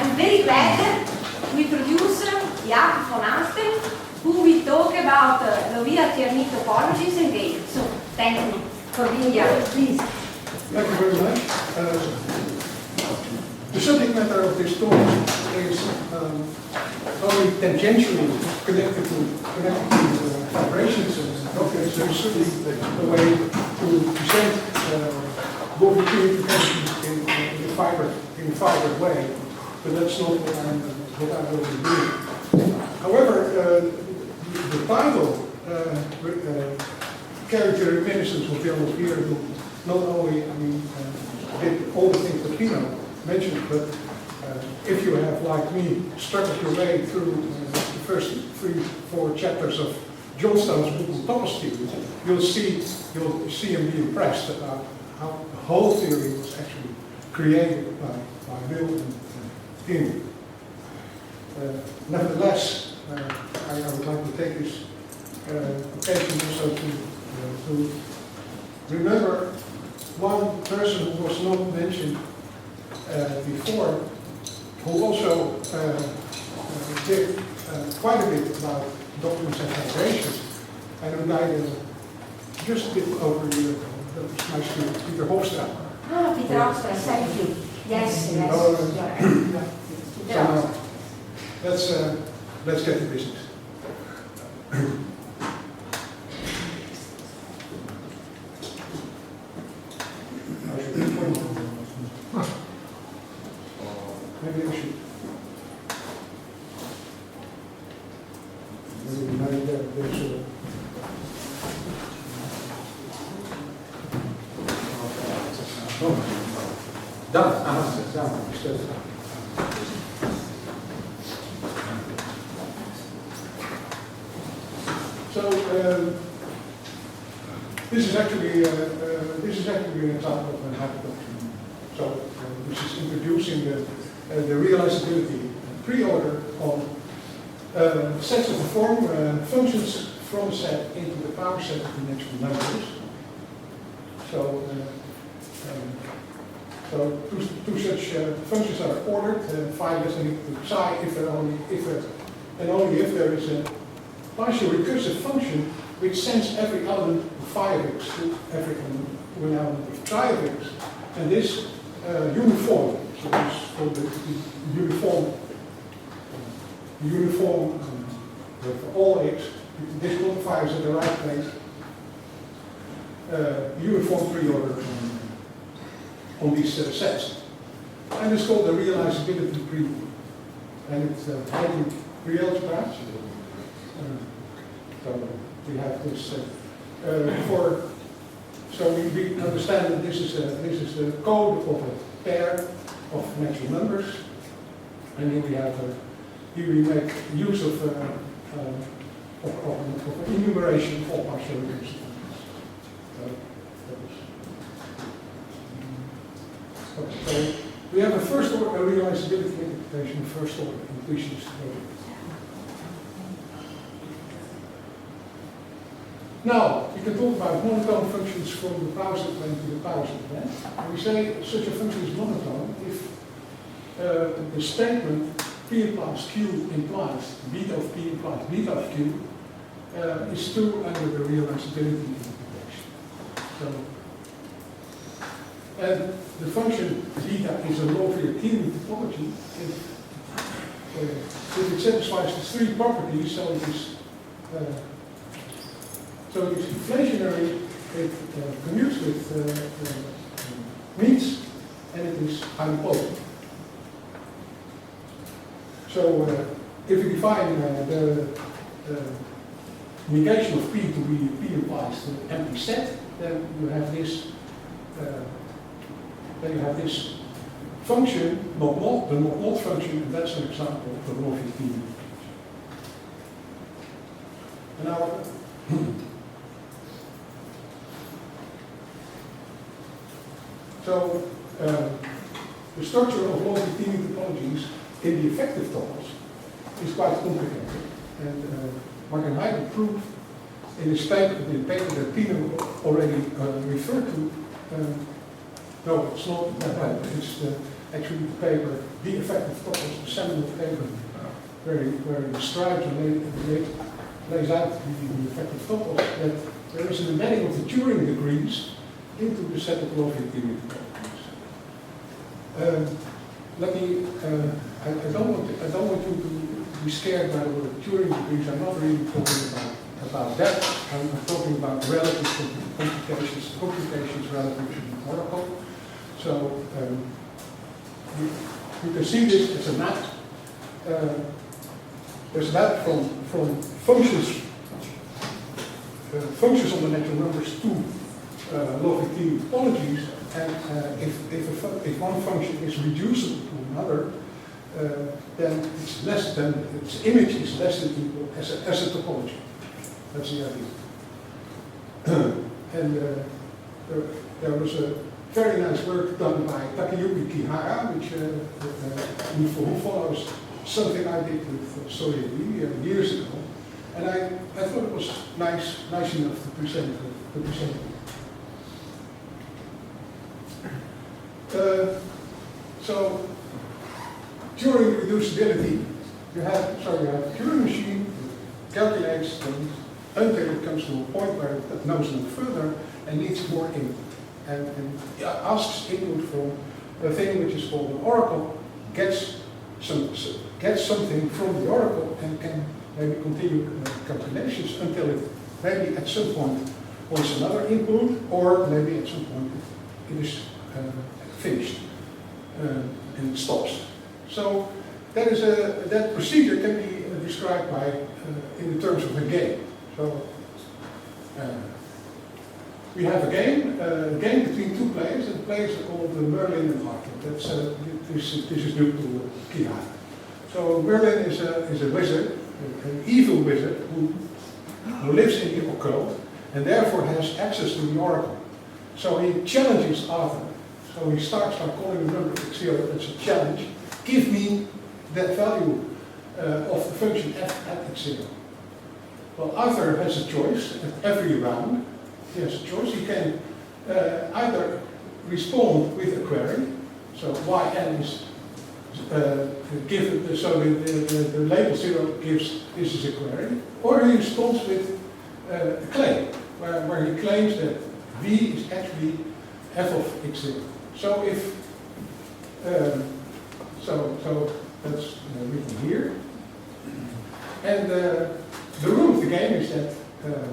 I'm very glad to introduce Jaap van Oosten, who will talk about Lawvere-Tierney topologies and games. So, thank you for being here. Please. Thank you very much. The subject matter of this talk is only tangentially connected to vibrations and objects. There is certainly a way to present Lawvere-Tierney topologies in a fibered way, but that's not what I will be doing. However, the title carried the reminiscence of Jan Lawvere, who not only, did all the things that Pino mentioned, but if you have, like me, struggled your way through the first 3-4 chapters of Johnstone's book on topologies, you'll see him be impressed about how the whole theory was actually created by Will and Tim. Nevertheless, I would like to take this occasion also to remember one person who was not mentioned before, who also did quite a bit about documents and vibrations, and who died just a bit over a year ago. That was my student, Peter Hofstra. Ah, Peter Hofstra, thank you. Yes, yes. So let's get to business. Maybe I should. Maybe there's a. So this is actually an example of an hyperdocument. So which is introducing the realizability pre-order on sets of the form functions from a set into the power set of the natural numbers. So two such functions are ordered, phi less than equal to psi, only if there is a partial recursive function which sends every element of phi of x to every element to an element of psi of x, and this uniform. So this is called the uniform for all x. This multipliers at the right place. Uniform pre-order on these sets, and it's called the realizability pre-order, and it's highly real perhaps. So we have this so we understand that this is the code of a pair of natural numbers, and here we have here we make use of enumeration of all partial recursive functions. So we have a first order realizability interpretation, first order completions. Now, we can talk about monotone functions from the power set plane to the power set plane. And we say such a function is monotone if the statement P implies Q implies beta of P implies beta of Q is true under the realizability interpretation. So, and the function beta is a Lawvere-Tierney topology if it satisfies the three properties. So it is inflationary, it commutes with means, and it is highly potent. So if we define the negation of P to be P implies the empty set, then you have this function, the not function, and that's an example of the Lawvere-Tierney. And now so the structure of Lawvere-Tierney topologies in the effective topos is quite complicated. And Mark Heide proved in his paper that Pino already referred to. No, it's not that bad. It's actually the paper, The Effective Topos, the seminal paper, where he describes and lays out the effective topos, that there is an embedding of the Turing degrees into the set of Lawvere-Tierney topologies. I don't want you to be scared by the word Turing degrees. I'm not really talking about that. I'm talking about relative computations relative to the oracle. So you can see this as a map. There's a map from functions on the natural numbers to Lawvere-Tierney topologies, and if one function is reducible to another, then its image is less than equal as a topology. That's the idea. And there was a very nice work done by Takeyuki Kihara, who follows something I did with Soyeri years ago, and I thought it was nice enough to present it. So during reducibility, you have a Turing machine that calculates things until it comes to a point where it knows no further and needs more input, and asks input from a thing which is called an oracle, gets something from the oracle and can maybe continue calculations until it maybe at some point wants another input, or maybe at some point it is finished and it stops. So that procedure can be described by in the terms of a game. So we have a game between two players, and the players are called Merlin and Arthur. This is due to Kihara. So Merlin is a wizard, an evil wizard who lives in the occult and therefore has access to the oracle. So he challenges Arthur. So he starts by calling the number x0, that's a challenge. Give me that value of the function f at x0. Well, Arthur has a choice at every round. He has a choice. He can either respond with a query, so yn is given, so the label 0 gives this is a query, or he responds with a claim, where he claims that v is actually f of x0. So if so that's written here, and the rule of the game is that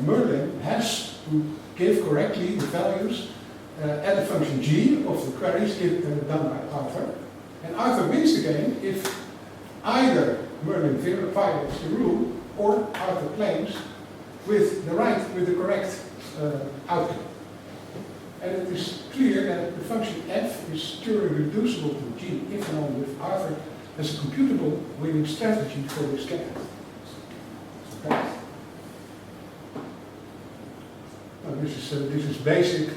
Merlin has to give correctly the values at the function g of the queries done by Arthur, and Arthur wins the game if either Merlin violates the rule or Arthur claims with the correct outcome. And it is clear that the function f is Turing reducible to g if and only if Arthur has a computable winning strategy for this game. Okay. Now, this is basic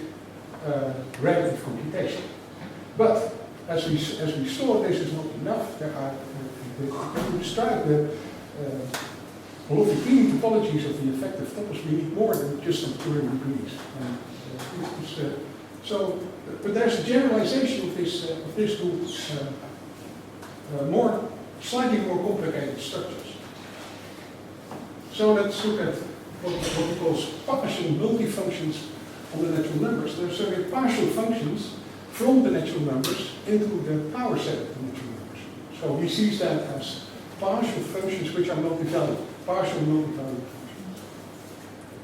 relative computation. But as we saw, this is not enough. There are to describe the Lawvere-Tierney topologies of the effective topos, we need more than just some Turing degrees. But there's a generalization of this to slightly more complicated structures. So let's look at what we call partial multifunctions on the natural numbers. There's partial functions from the natural numbers into the power set of the natural numbers. So he sees that as partial functions which are multivalued, partial multivalued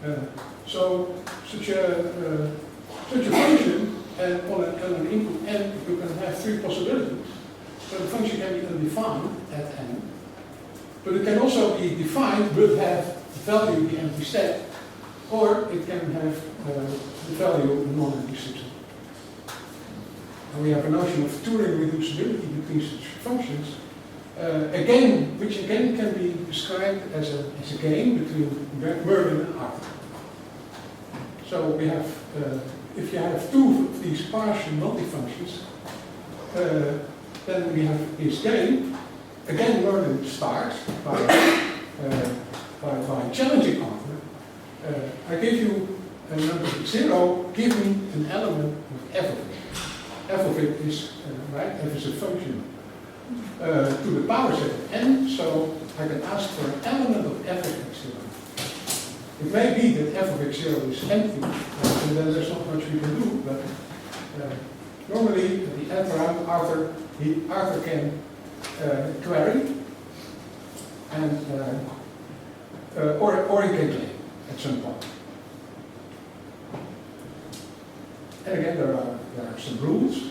functions. So such a function, and on an input n, you can have three possibilities. So the function can be undefined at n, but it can also be defined but have value the empty state, or it can have the value non-empty system. And we have a notion of Turing reducibility between such functions. A game, which again can be described as a game between Merlin and Arthur. So we have, if you have two of these partial multifunctions, then we have this game. Again, Merlin starts by challenging Arthur. I give you a number 0, give me an element of f of it. f of it is, right, f is a function to the power set of n, so I can ask for an element of f of x0. It may be that f of x0 is empty, and then there's not much we can do, but normally at the end round, Arthur can query, and or he can claim at some point. And again, there are some rules.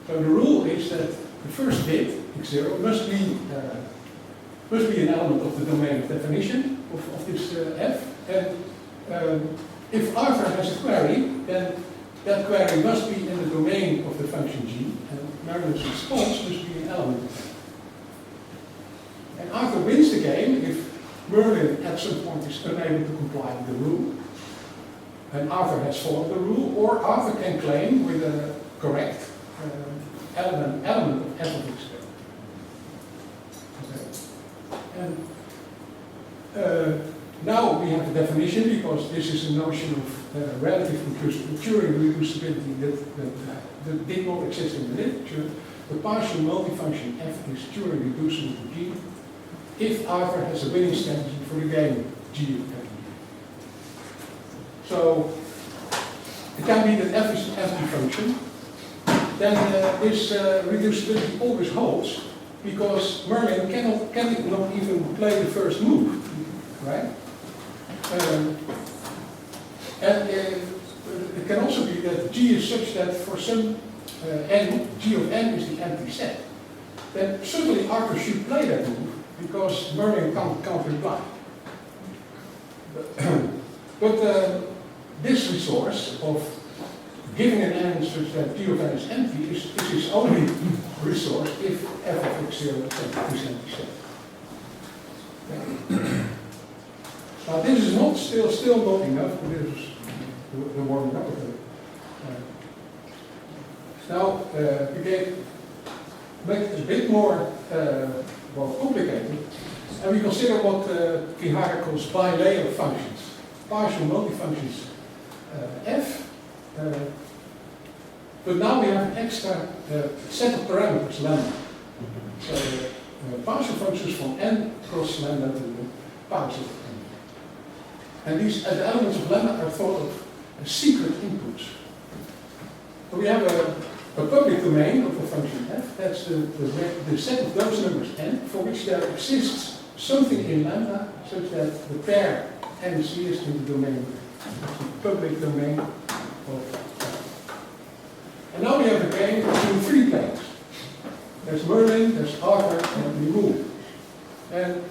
So the rule is that the first bit, x0, must be an element of the domain of definition of this f. And if Arthur has a query, then that query must be in the domain of the function g, and Merlin's response must be an element of that. And Arthur wins the game if Merlin at some point is unable to comply with the rule, and Arthur has followed the rule, or Arthur can claim with a correct element of f of x0. Okay. And now we have the definition, because this is a notion of relative Turing reducibility that did not exist in the literature. The partial multifunction f is Turing reducible to g if Arthur has a winning strategy for the game g of f. So it can be that f is an empty function. Then this reducibility always holds, because Merlin cannot even play the first move, right? And it can also be that g is such that for some n, g of n is the empty set. Then certainly Arthur should play that move, because Merlin can't reply. But this resource of giving an n such that g of n is empty is his only resource if f of x0 is empty set. Now this is not still not enough, but this is the warming up of it. Now we can make it a bit more complicated, and we consider what Vihara calls bilayer functions, partial multifunctions f. But now we have an extra set of parameters, lambda. So partial functions from n cross lambda to the power set of n. And these the elements of lambda are thought of as secret inputs. So we have a public domain of a function f. That's the set of those numbers n for which there exists something in lambda such that the pair n c is in the domain of the public domain of. And now we have a game in 3 planes. There's Merlin, there's Arthur, and Nimue. And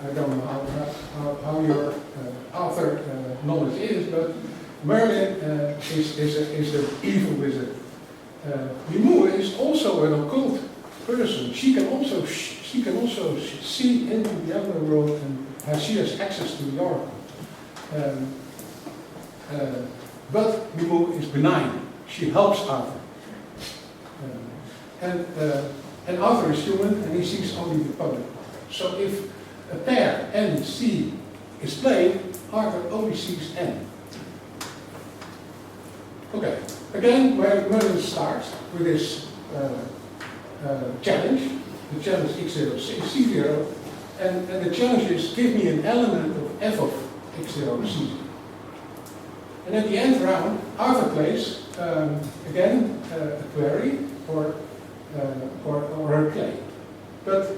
I don't know how your Arthur knowledge is, but Merlin is the evil wizard. Nimue is also an occult person. She can also see into the underworld, and she has access to the oracle. But Nimue is benign. She helps Arthur. And Arthur is human, and he sees only the public. So if a pair N, C is played, Arthur only sees N. Okay, again, where Merlin starts with this challenge. The challenge x0 c0, and the challenge is give me an element of f of x0 c0. And at the end round, Arthur plays again a query or a claim. But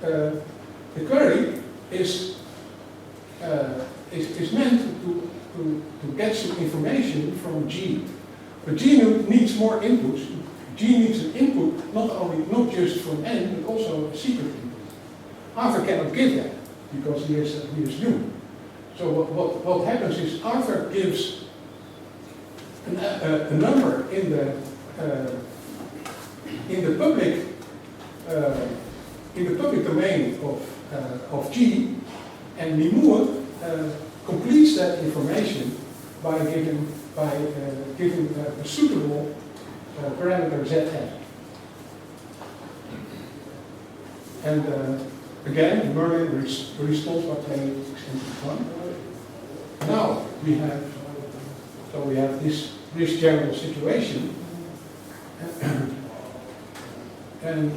the query is meant to get some information from G. But G needs more inputs. G needs an input not just from N, but also a secret input. Arthur cannot give that because he is human. So what happens is Arthur gives a number in the public domain of G, and Nimue completes that information by giving a suitable parameter Zn. And again, Merlin responds by playing extension 1. Now we have this this general situation. And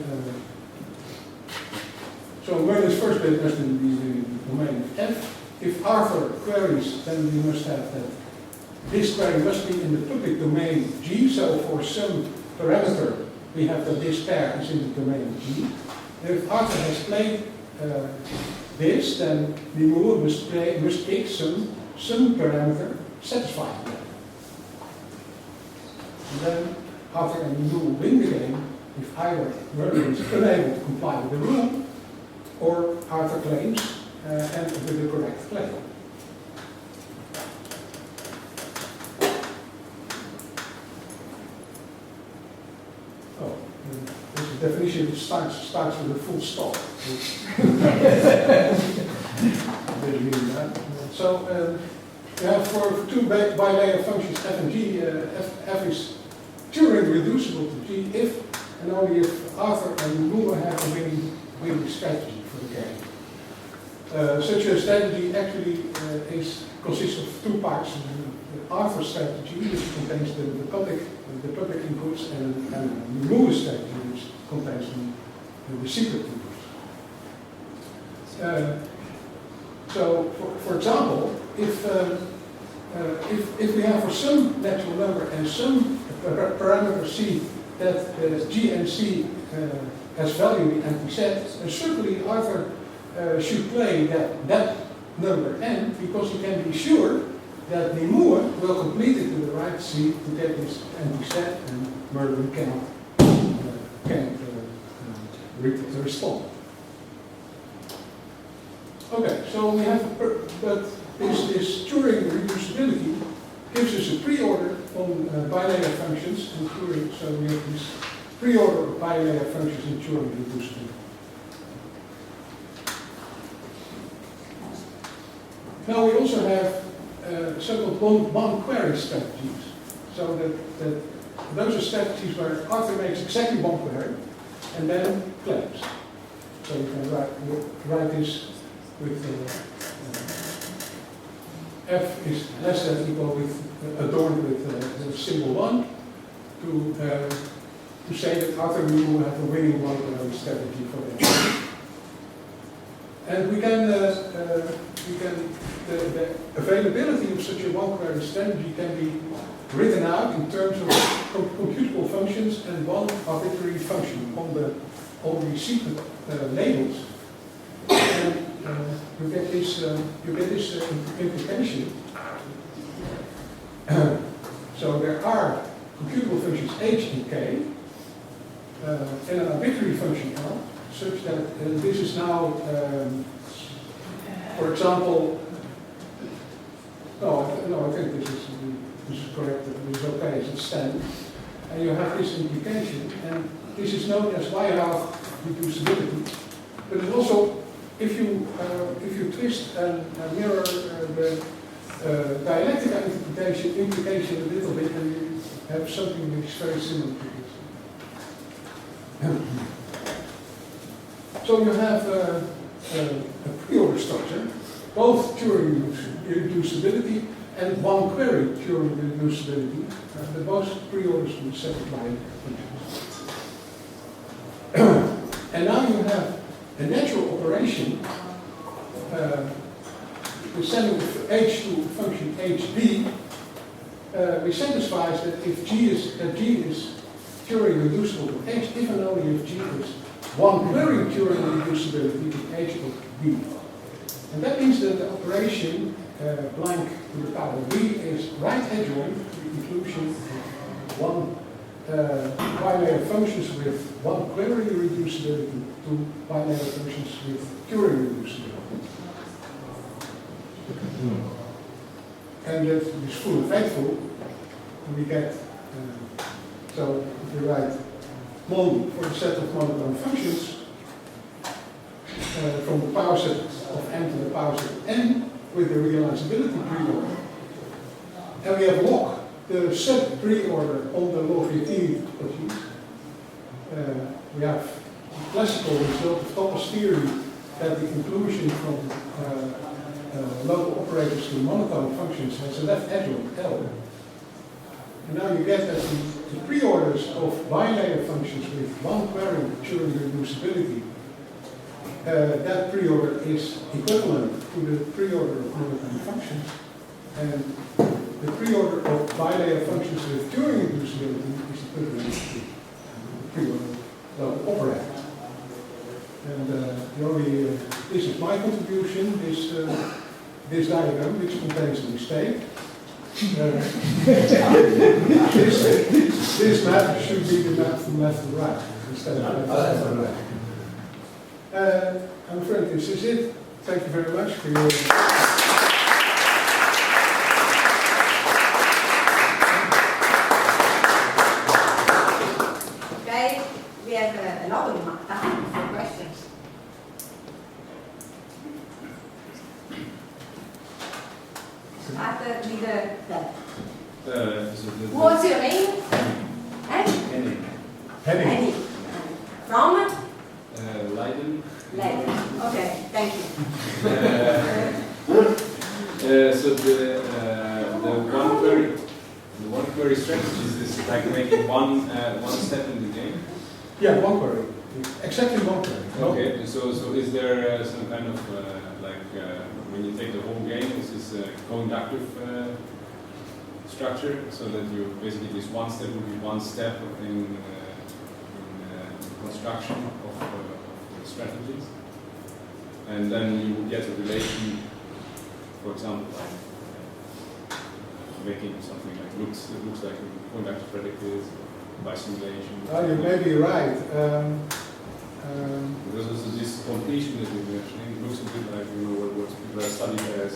so Merlin's first bit has to be the domain of F. If Arthur queries, then we must have that this query must be in the public domain G. So for some parameter, we have that this pair is in the domain G. And if Arthur has played this, then the mover must pick some parameter satisfying that. And then Arthur and the mover win the game if either Merlin is unable to comply with the rule, or Arthur claims and with the correct claim. Oh, this is a definition that starts with a full stop. So you have for two bilayer functions f and g, f is Turing reducible to g if and only if Arthur and Lula have a winning strategy for the game. Such a strategy actually consists of two parts. The Arthur strategy, which contains the public inputs, and the Lula strategy, which contains the secret inputs. So, for example, if we have for some natural number and some parameter c that g and c has value in empty set, and certainly Arthur should play that number n, because he can be sure that the mover will complete it to the right c to get this empty set, and Merlin can't respond. Okay, so we have, but this Turing reducibility gives us a pre-order on bilayer functions in Turing, so we have this pre-order of bilayer functions in Turing reducibility. Now we also have so-called one query strategies. So that those are strategies where Arthur makes exactly one query and then claims. So you can write this with f is less than equal with adorned with the symbol 1 to say that Arthur will have a winning one strategy for that. And the availability of such a one query strategy can be written out in terms of computable functions and one arbitrary function on the secret labels. And you get this implication. So there are computable functions h and k, and an arbitrary function l, such that this is now, for example, no, I think this is correct. This is okay as it stands, and you have this implication, and this is known as Weierach reducibility. But it's also, if you twist and mirror the dialectical implication a little bit, then you have something which is very similar to this. So you have a pre-order structure, both Turing reducibility and one query Turing reducibility. The both pre-orders will satisfy functions. And now you have a natural operation with sending h to function hb, which satisfies that if g is Turing reducible to h, if and only if g is one query Turing reducibility with h of b. And that means that the operation blank to the power b is right adjoint to the inclusion of one bilayer functions with one query reducibility to bilayer functions with Turing reducibility. And that is full and faithful. We get, so if we write mon for the set of monotone functions, from the power set of n to the power set of n, with the realizability pre-order. And we have log, the sub pre-order on the Lawvere-Tierney topologies. We have the classical result of Thomas' theory that the inclusion from local operators to monotone functions has a left adjoint L. And now you get that the pre-orders of bilayer functions with one query during reducibility, that pre-order is equivalent to the pre-order of monotone functions. And the pre-order of bilayer functions with during reducibility is equivalent to the pre-order of operand. And the only, this is my contribution, this diagram, which contains a mistake. This map should be the map from left to right, instead of left to right. I'm afraid this is it. Thank you very much for your... Okay, we have a lot of time for questions. What's your name? Henning. Henning. From? Leiden. Leiden. Okay, thank you. So the one query strategy is like making one step in the game. Yeah, one query. Exactly one query. Okay. So is there some kind of when you take the whole game, is this a co-inductive structure, so that you basically this one step will be one step in construction of the strategies, and then you will get a relation, for example, like making something like looks like a co-inductive predicate by simulation. Oh, you may be right. Because also this completion that you're mentioning looks a bit like what people have studied as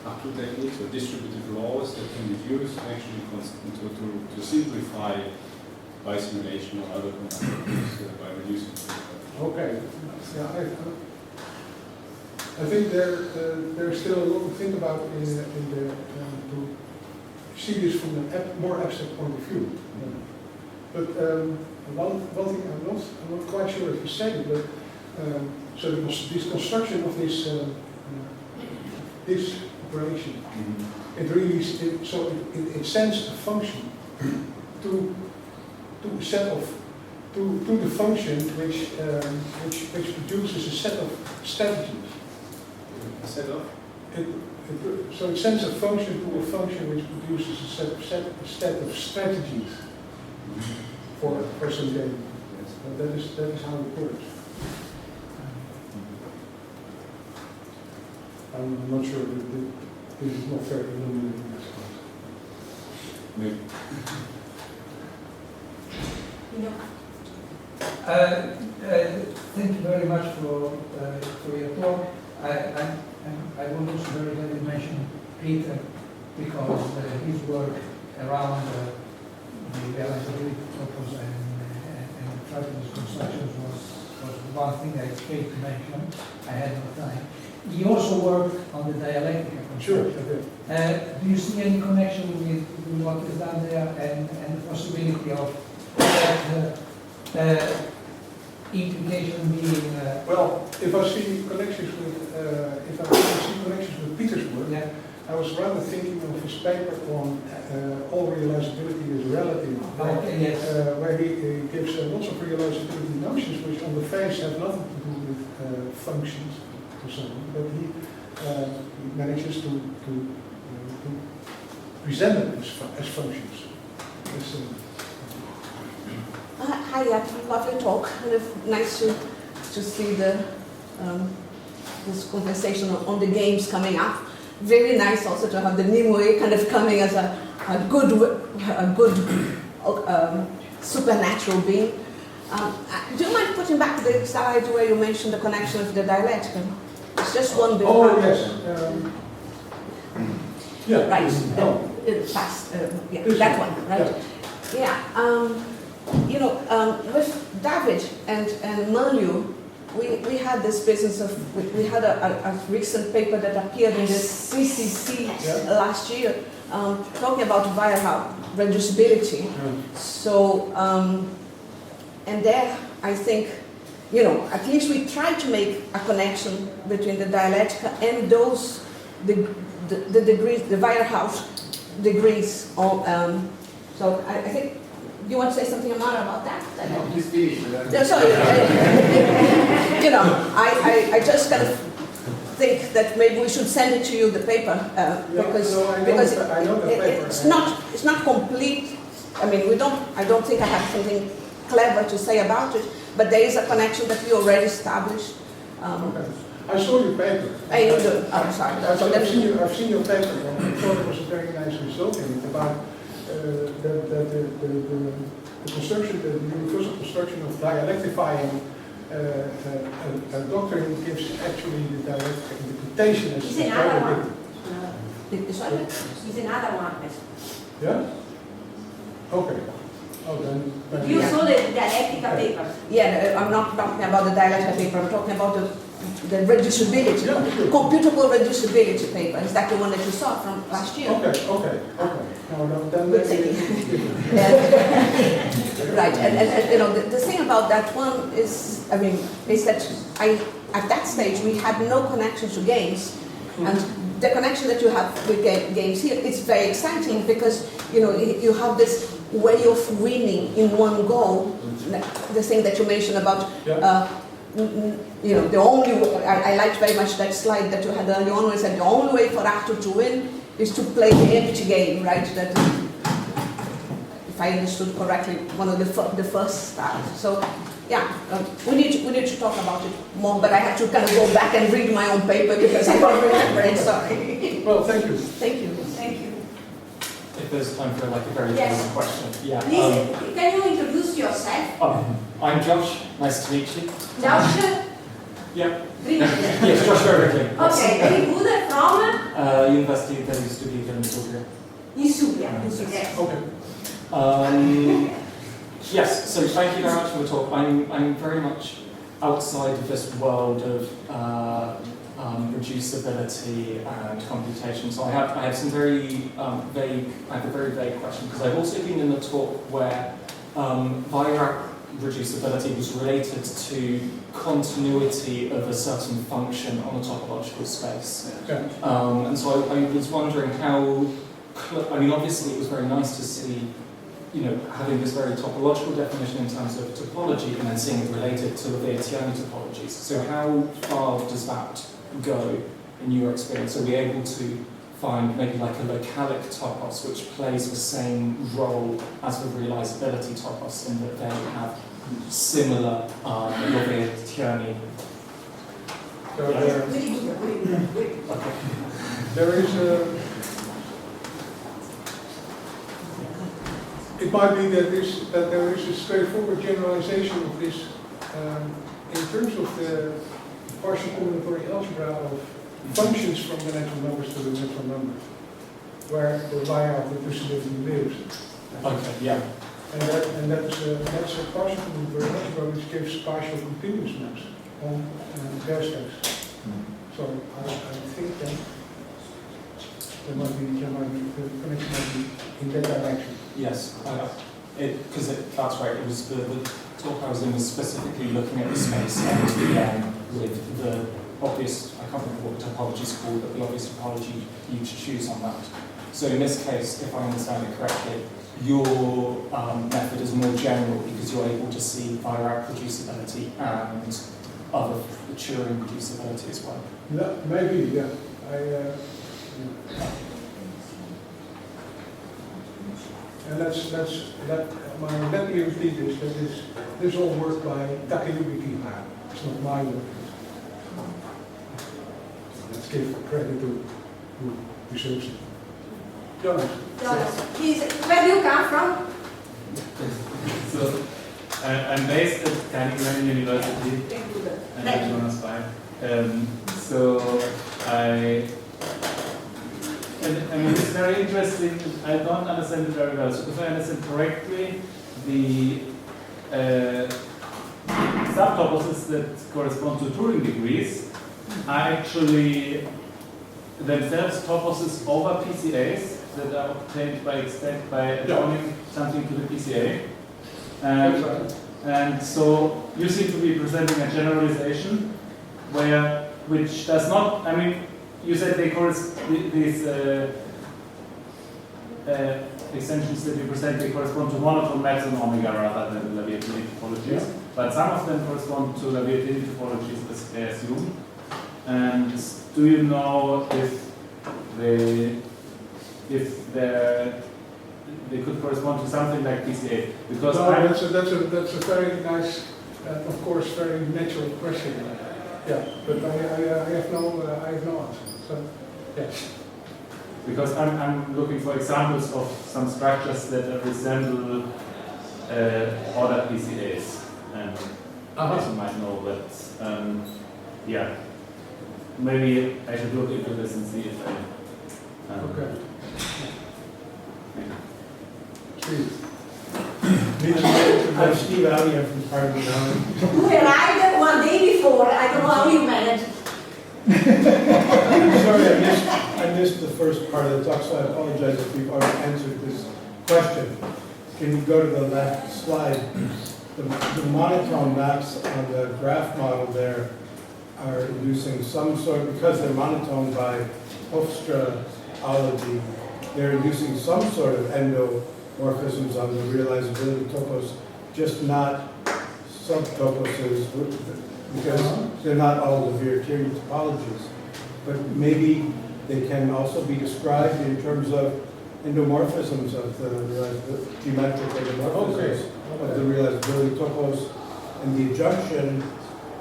up-to techniques or distributive laws that can be used actually to simplify by simulation or other concepts by reducing. Okay. Yeah, I think there's still a lot to think about to see this from a more abstract point of view. But one thing I'm not quite sure if you said it, but so this construction of this operation, it really it sends a function to a set of to the function which produces a set of strategies. A set of? So it sends a function to a function which produces a set of strategies for some game. Yes. That is how it works. I'm not sure that this is not very illuminating, I suppose. Maybe. Thank you very much for your talk. I want also very glad you mentioned Peter, because his work around the realizability purpose and trapeze constructions was one thing I failed to mention. I had no time. He also worked on the dialectica construction. Sure. Do you see any connection with what is done there and the possibility of that implication being? Well, if I see connections with Peter's work, Yeah. I was rather thinking of his paper on all realizability is relative, Okay, yes. where he gives lots of realizability notions which on the face have nothing to do with functions or something, but he manages to present them as functions. Hi, lovely talk. And it's nice to see this conversation on the games coming up. Very nice also to have the Nimue kind of coming as a good supernatural being. Do you mind putting back the slide where you mentioned the connection of the dialectical? It's just one bit. Oh yes. Yeah. Right. Oh. Fast. Yeah, that one. Right. Yeah. With David and Manu, we had this business of, we had a recent paper that appeared in the CCC last year, talking about Weierhaus reducibility. So, and there I think, at least we try to make a connection between the dialectica and the degrees, the Weierhaus degrees, so So I think, you want to say something, Amara, about that? No, please finish. No, sorry. You know, I just kind of think that maybe we should send it to you, the paper, because I know the paper. it's not complete. I mean, I don't think I have something clever to say about it, but there is a connection that we already established. Okay. I saw your paper. You do. Oh, sorry. So I've seen your paper, and I thought it was a very nice result in it about the construction, the universal construction of dialectifying a doctrine gives actually the dialectic interpretation as Is another one. Sorry? Is another one. Yeah? Okay. Oh, then You saw the dialectical paper. Yeah, I'm not talking about the dialectical paper, I'm talking about the reducibility, Yeah, sure. computable reducibility paper. Is that the one that you saw from last year? Okay. No, then Good thinking. Right, and you know, the thing about that one is, I mean, is that at that stage, we had no connection to games. And the connection that you have with games here, it's very exciting because, you know, you have this way of winning in one go. The thing that you mentioned about, you know, the only way, I liked very much that slide that you had early on, where it said the only way for Arthur to win is to play the empty game, right? That, if I understood correctly, one of the first stars. So, yeah, we need to talk about it more, but I have to kind of go back and read my own paper because I don't remember it, sorry. Well, thank you. Thank you. Thank you. If there's time for like a very Yes. general question. Yeah. Please, can you introduce yourself? I'm Josh. Nice to meet you. Josh? Yeah. Really? Yes, Josh Berkeley. Okay, very good. From? University that used to be here in Sofia. In Subia. Yes. Okay. Yes, so thank you very much for the talk. I'm very much outside of this world of reducibility and computation. So I have some very vague, I have a very vague question, because I've also been in a talk where Weierach reducibility was related to continuity of a certain function on a topological space. Yeah. And so I was wondering how, I mean, obviously it was very nice to see, you know, having this very topological definition in terms of topology and then seeing it related to Lawvere-Tierney topologies. So how far does that go in your experience? Are we able to find maybe like a localic topos which plays the same role as the realizability topos in that they have similar Lawvere-Tierney? So Okay. there is a. It might be that there is a straightforward generalization of this in terms of the partial combinatorial algebra of functions from the natural numbers to the natural numbers, where the Weierach reducibility lives. Okay, yeah. And that's a partial combinatorial algebra which gives partial continuous maps on their space. So I think that the connection might be in that direction. Yes, because that's right. It was the talk I was in was specifically looking at the space and with the obvious, I can't remember what the topology is called, but the obvious topology you choose on that. So in this case, if I understand it correctly, your method is more general because you're able to see Weierach reducibility and other Turing reducibility as well. No, maybe, yeah. And let me repeat this, that this all work by Takayuki Kihara. It's not my work. Let's give credit to research. Jonas. Please, where do you come from? So, I'm based at Carnegie University, and I'm Jonas Wein. I mean, it's very interesting. I don't understand it very well. So, if I understand correctly, the subtoposes that correspond to Turing degrees are actually themselves toposes over PCAs that are obtained by adjoining something to the PCA. And so you seem to be presenting a generalization which does not, I mean, you said they correspond, extensions that you present, they correspond to monotone maps and omega rather than Lawvere-Tierney topologies. But some of them correspond to Lawvere-Tierney topologies, as I assume. And do you know if they could correspond to something like PCA? Because No, that's a very nice, of course, very natural question. Yeah, but I have no answer. So, yes. Because I'm looking for examples of some structures that resemble ordered PCAs, and as you might know, but yeah, maybe I should look into this and see if I. Okay. Please. I'm Steve Allier from Parliament. You arrived one day before, I don't know how you managed. Sorry, I missed the first part of the talk, so I apologize if you've already answered this question. Can you go to the last slide? The monotone maps on the graph model there are inducing some sort, because they're monotone by Hofstra-ology, they're inducing some sort of endomorphisms on the realizability topos, just not subtoposes, because they're not all Lawvere-Tierney topologies. But maybe they can also be described in terms of endomorphisms of the geometric endomorphisms of the realizability topos, and the adjunction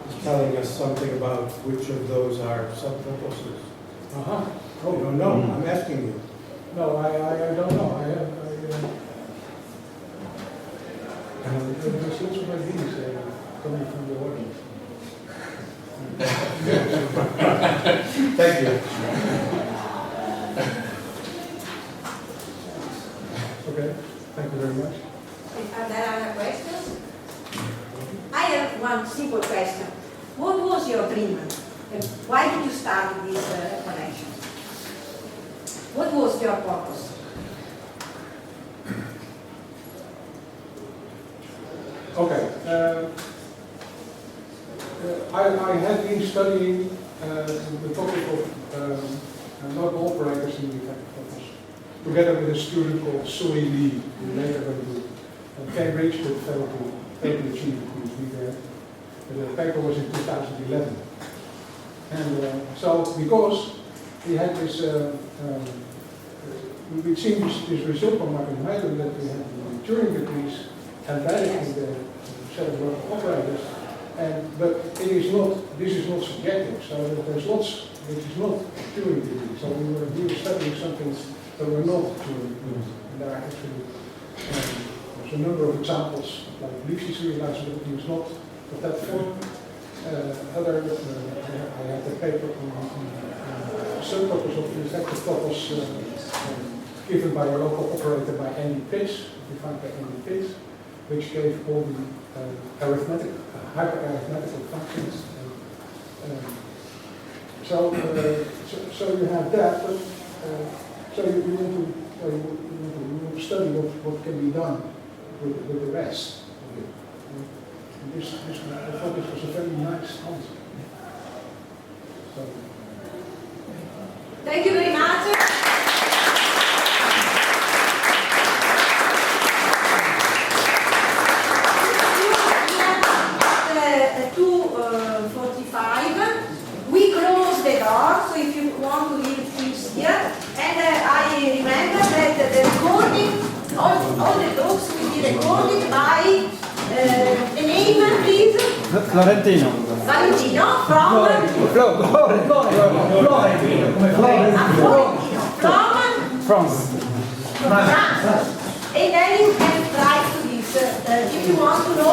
is telling us something about which of those are subtoposes. Oh, I don't know. I'm asking you. no, I don't know. There's lots of ideas coming from the audience. Thank you. Okay, thank you very much. Are there other questions? I have one simple question. What was your dream? And why did you start this connection? What was your purpose? Okay. I had been studying the topic of nodal operators in the effective topos, together with a student called Sui Lee, who later went to Cambridge but failed to achieve the PhD there. The paper was in 2011. And so, because we had this, we've seen this result from Martin Heidel that we had the Turing degrees embedded in the set of local operators, but it is not, this is not subjective, so there's lots which is not Turing degrees. So we were studying some things that were not Turing degrees. And there are actually there's a number of examples, like Lipschitz realizability is not of that form. I have the paper on subtopos of the effective topos given by a local operator by Andy Pitts, defined by Andy Pitts, which gave all the hyper-arithmetical functions. So you have that, but so you want to study what can be done with the rest of it. And I thought this was a very nice answer. So. Thank you very much. We close the door, so if you want to leave things here. And I remember that the recording, all the talks will be recorded by the name, please? Florentino. Valentino from France. France. And then you can write to this if you want to know